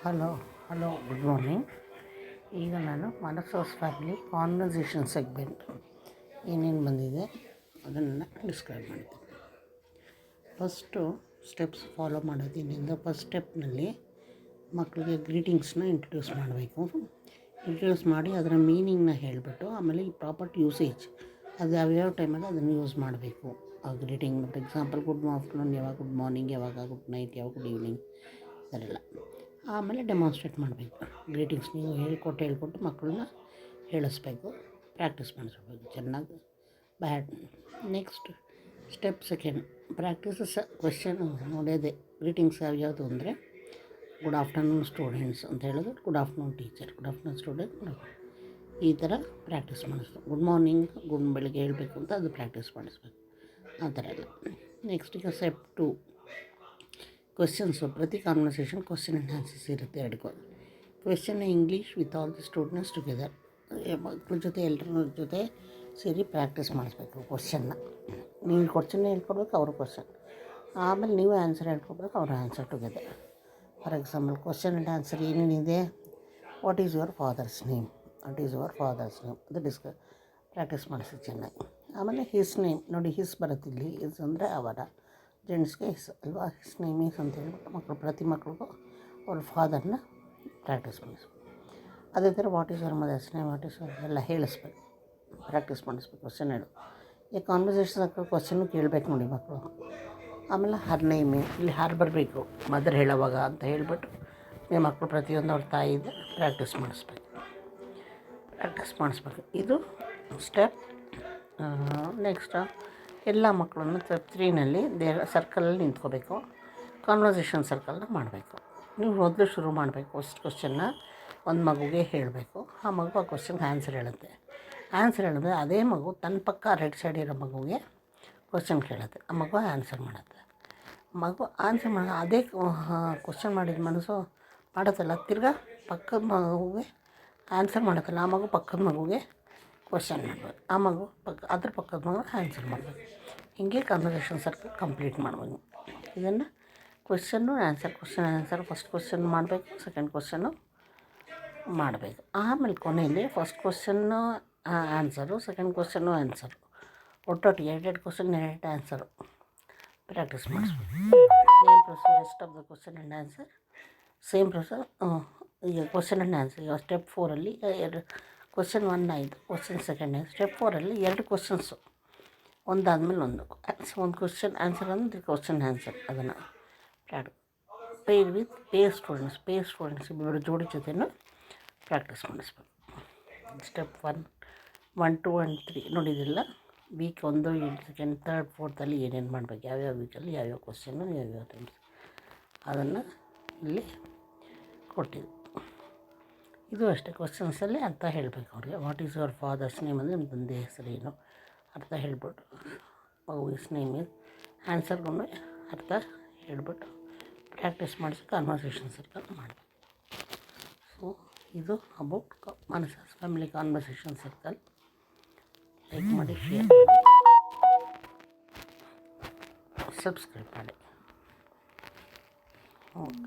Hello good morning. ಈಗ ನಾನು ಮಾನಸೋಸ್ family conversation segment ಏನೇನು ಬಂದಿದೆ ಅದನ್ನು ಡಿಸ್ಕ್ರೈಬ್ ಮಾಡ್ತೀನಿ. ಫಸ್ಟು ಸ್ಟೆಪ್ಸ್ ಫಾಲೋ ಮಾಡೋದೇನಿಂದ ಫಸ್ಟ್ ಸ್ಟೆಪ್ನಲ್ಲಿ ಮಕ್ಕಳಿಗೆ ಗ್ರೀಟಿಂಗ್ಸ್ನ ಇಂಟ್ರೊಡ್ಯೂಸ್ ಮಾಡಬೇಕು. ಇಂಟ್ರೊಡ್ಯೂಸ್ ಮಾಡಿ ಅದರ ಮೀನಿಂಗ್ನ ಹೇಳಿಬಿಟ್ಟು ಆಮೇಲೆ ಈ ಪ್ರಾಪರ್ಟಿ ಯೂಸೇಜ್ ಅದು ಯಾವ್ಯಾವ ಟೈಮಲ್ಲಿ ಅದನ್ನು ಯೂಸ್ ಮಾಡಬೇಕು. ಆ greeting for example good afternoon ಯಾವಾಗ, ಗುಡ್ ಮಾರ್ನಿಂಗ್ ಯಾವಾಗ, ಗುಡ್ ನೈಟ್ ಯಾವಾಗ, ಗುಡ್ ಈವ್ನಿಂಗ್ ಅದೆಲ್ಲ. ಆಮೇಲೆ ಡೆಮಾನ್ಸ್ಟ್ರೇಟ್ ಮಾಡಬೇಕು. ಗ್ರೀಟಿಂಗ್ಸ್ ನೀವು ಹೇಳ್ಕೊಟ್ಟು ಮಕ್ಕಳನ್ನ ಹೇಳಿಸ್ಬೇಕು, ಪ್ರಾಕ್ಟೀಸ್ ಮಾಡಿಸ್ಬೇಕು ಚೆನ್ನಾಗಿ ಬ್ಯಾಡ್. Next step second practices question ನೋಡೋದೇ. ಗ್ರೀಟಿಂಗ್ಸ್ ಯಾವ್ಯಾವುದು ಅಂದರೆ ಗುಡ್ ಆಫ್ಟರ್ನೂನ್ ಸ್ಟೂಡೆಂಟ್ಸ್ ಅಂತ ಹೇಳೋದು, good afternoon teacher, good afternoon student, ಈ ಥರ ಪ್ರಾಕ್ಟೀಸ್ ಮಾಡಿಸ್ಬೇಕು. ಗುಡ್ ಮಾರ್ನಿಂಗ್ ಬೆಳಗ್ಗೆ ಹೇಳಬೇಕು ಅಂತ ಅದು ಪ್ರಾಕ್ಟೀಸ್ ಮಾಡಿಸ್ಬೇಕು, ಆ ಥರ ಎಲ್ಲ. ನೆಕ್ಸ್ಟ್ ಈಗ ಸ್ಟೆಪ್ 2 ಕ್ವೆಶ್ಚನ್ಸು. ಪ್ರತಿ ಕಾನ್ವರ್ಸೇಷನ್ ಕ್ವೆಶ್ಚನ್ ಆ್ಯಂಡ್ ಆನ್ಸರ್ಸ್ ಇರುತ್ತೆ. ಎರಡು question English with all the students together. ಮಕ್ಕಳ ಜೊತೆ ಎಲ್ಲರ ಜೊತೆ ಸೇರಿ ಪ್ರಾಕ್ಟೀಸ್ ಮಾಡಿಸ್ಬೇಕು ಕ್ವೆಶ್ಚನ್ನ. ನೀವು ಕ್ವೆಶ್ಚನ್ ಹೇಳ್ಕೊಡ್ಬೇಕು, ಅವ್ರ ಕ್ವೆಶ್ಚನ್, ಆಮೇಲೆ ನೀವು ಆನ್ಸರ್ ಹೇಳ್ಕೊಡ್ಬೇಕು, ಅವ್ರ answer together. For example question and answer ಏನೇನಿದೆ, what is your father's name, ಅದು ಪ್ರಾಕ್ಟೀಸ್ ಮಾಡಿಸಿ ಚೆನ್ನಾಗಿ. ಆಮೇಲೆ ಹಿಸ್ ನೇಮ್ ನೋಡಿ, ಹಿಸ್ ಬರುತ್ತಿಲ್ಲಿ, ಹಿಸ್ ಅಂದರೆ ಅವರ, ಜೆಂಟ್ಸ್ಗೆ ಹಿಸ್ ಅಲ್ವಾ, ಹಿಸ್ ನೇಮ್ ಈಸ್ ಅಂತ ಹೇಳ್ಬಿಟ್ಟು ಪ್ರತಿ ಮಕ್ಕಳಿಗೂ ಅವ್ರ ಫಾದರ್ನ ಪ್ರಾಕ್ಟೀಸ್ ಮಾಡಿಸ್ಬೇಕು. ಅದೇ ಥರ what is your mother's name, ಎಲ್ಲ ಹೇಳಿಸ್ಬೇಕು, ಪ್ರಾಕ್ಟೀಸ್ ಮಾಡಿಸ್ಬೇಕು ಕ್ವಶನ್ ಹೇಳು. ಈ ಕಾನ್ವರ್ಸೇಷನ್ ಕ್ವಶನ್ನು ಕೇಳಬೇಕು ನೋಡಿ ಮಕ್ಕಳು. ಆಮೇಲೆ ಹರ್ ನೇಮು, ಇಲ್ಲಿ ಹಾರು ಬರಬೇಕು ಮದರ್ ಹೇಳೋವಾಗ ಅಂತ ಹೇಳ್ಬಿಟ್ಟು ನಿಮ್ಮ ಮಕ್ಕಳು ಪ್ರತಿಯೊಂದು ಅವ್ರ ತಾಯಿದು ಪ್ರಾಕ್ಟೀಸ್ ಮಾಡಿಸ್ಬೇಕು. ಇದು ಸ್ಟೆಪ್. ನೆಕ್ಸ್ಟ್ ಎಲ್ಲ ಮಕ್ಕಳನ್ನು ಸ್ಟೆಪ್ 3ನಲ್ಲಿ ಸರ್ಕಲಲ್ಲಿ ನಿಂತ್ಕೋಬೇಕು, ಕಾನ್ವರ್ಸೇಷನ್ ಸರ್ಕಲ್ನ ಮಾಡಬೇಕು. ನೀವು ಮೊದಲು ಶುರು ಮಾಡಬೇಕು. ಫಸ್ಟ್ ಕ್ವಶನ್ನ ಒಂದು ಮಗುಗೆ ಹೇಳಬೇಕು. ಆ ಮಗು ಆ ಕ್ವಶನ್ಗೆ ಆನ್ಸರ್ ಹೇಳುತ್ತೆ. ಆನ್ಸರ್ ಹೇಳಿದ್ರೆ ಅದೇ ಮಗು ತನ್ನ ಪಕ್ಕ ರೈಟ್ ಸೈಡ್ ಇರೋ ಮಗುಗೆ ಕ್ವಶನ್ ಕೇಳುತ್ತೆ. ಆ ಮಗು ಆನ್ಸರ್ ಮಾಡುತ್ತೆ. ಮಗು ಆನ್ಸರ್ ಅದೇ ಕ್ವಶನ್ ಮಾಡಿದ ಮನಸ್ಸು ಮಾಡುತ್ತಲ್ಲ, ತಿರ್ಗಾ ಪಕ್ಕದ ಮಗುಗೆ ಆನ್ಸರ್ ಮಾಡುತ್ತಲ್ಲ, ಆ ಮಗು ಪಕ್ಕದ ಮಗುಗೆ ಕ್ವಶನ್ ಮಾಡಬೇಕು. ಆ ಮಗು ಅದ್ರ ಪಕ್ಕದ ಮಗು ಆನ್ಸರ್ ಮಾಡಬೇಕು. ಹೀಗೆ ಕಾನ್ವರ್ಸೇಷನ್ ಸರ್ಕಲ್ ಕಂಪ್ಲೀಟ್ ಮಾಡ್ಬೋದು. ಇದನ್ನು ಕ್ವಶನ್ನು ಆನ್ಸರ್ ಫಸ್ಟ್ ಕ್ವಶನ್ ಮಾಡಬೇಕು, ಸೆಕೆಂಡ್ ಕ್ವಶನ್ನು ಮಾಡಬೇಕು. ಆಮೇಲೆ ಕೊನೆಯಲ್ಲಿ first question answer, second question answer, ಒಟ್ಟೊಟ್ಟಿಗೆ 2 ಕ್ವಶನ್ 2 ಆನ್ಸರು ಪ್ರಾಕ್ಟೀಸ್ ಮಾಡಿಸ್ಬೇಕು. Same procedure rest of the question and answer, same procedure. ಈಗ ಕ್ವಶನ್ ಆ್ಯಂಡ್ ಆನ್ಸರ್ ಈಗ ಸ್ಟೆಪ್ 4ಅಲ್ಲಿ ಕ್ವಶನ್ 1 ಆಯಿತು, ಕ್ವಶನ್ ಸೆಕೆಂಡ್ ಆಯಿತು. ಸ್ಟೆಪ್ 4ಅಲ್ಲಿ 2 ಕ್ವಶನ್ಸು ಒಂದಾದಮೇಲೆ ಒಂದು ಕ್ವಶನ್ ಆನ್ಸರ್ ಅಂದರೆ ಕ್ವಶನ್ ಆನ್ಸರ್. ಅದನ್ನು ಪೇರ್ ಸ್ಟೂಡೆಂಟ್ಸ್ ಇಬ್ಬರು ಜೋಡಿ ಜೊತೆನೂ ಪ್ರಾಕ್ಟೀಸ್ ಮಾಡಿಸ್ಬೇಕು. Step 1, 2 and 3 ನೋಡಿದಿಲ್ಲ. ವೀಕ್ 1, 2, 3, 4 ಏನೇನು ಮಾಡಬೇಕು, ಯಾವ್ಯಾವ ವೀಕಲ್ಲಿ ಯಾವ್ಯಾವ ಕ್ವಶನ್ನು, ಯಾವ್ಯಾವ ಟೈಮ್ಸ್, ಅದನ್ನು ಇಲ್ಲಿ ಕೊಟ್ಟಿದ್ದು. ಇದು ಅಷ್ಟೇ. ಕ್ವಶನ್ಸಲ್ಲಿ ಅರ್ಥ ಹೇಳಬೇಕು ಅವ್ರಿಗೆ. What is your father's name ಅಂದರೆ ನಿಮ್ಮ ತಂದೆ ಹೆಸರೇನು ಅರ್ಥ ಹೇಳ್ಬಿಟ್ಟು, ಇಸ್ ನೇಮ್ ಈಸ್ ಆನ್ಸರ್ಗೂ ಅರ್ಥ ಹೇಳ್ಬಿಟ್ಟು ಪ್ರಾಕ್ಟೀಸ್ ಮಾಡಿಸಿ ಕಾನ್ವರ್ಸೇಷನ್ ಸರ್ಕಲ್ ಮಾಡಬೇಕು. ಸೊ ಇದು about Manasa's family conversation circle. Like ಮಾಡಿ, ಶೇರ್ ಮಾಡಿ, ಸಬ್ಸ್ಕ್ರೈಬ್ ಮಾಡಿ. ಓಕೆ.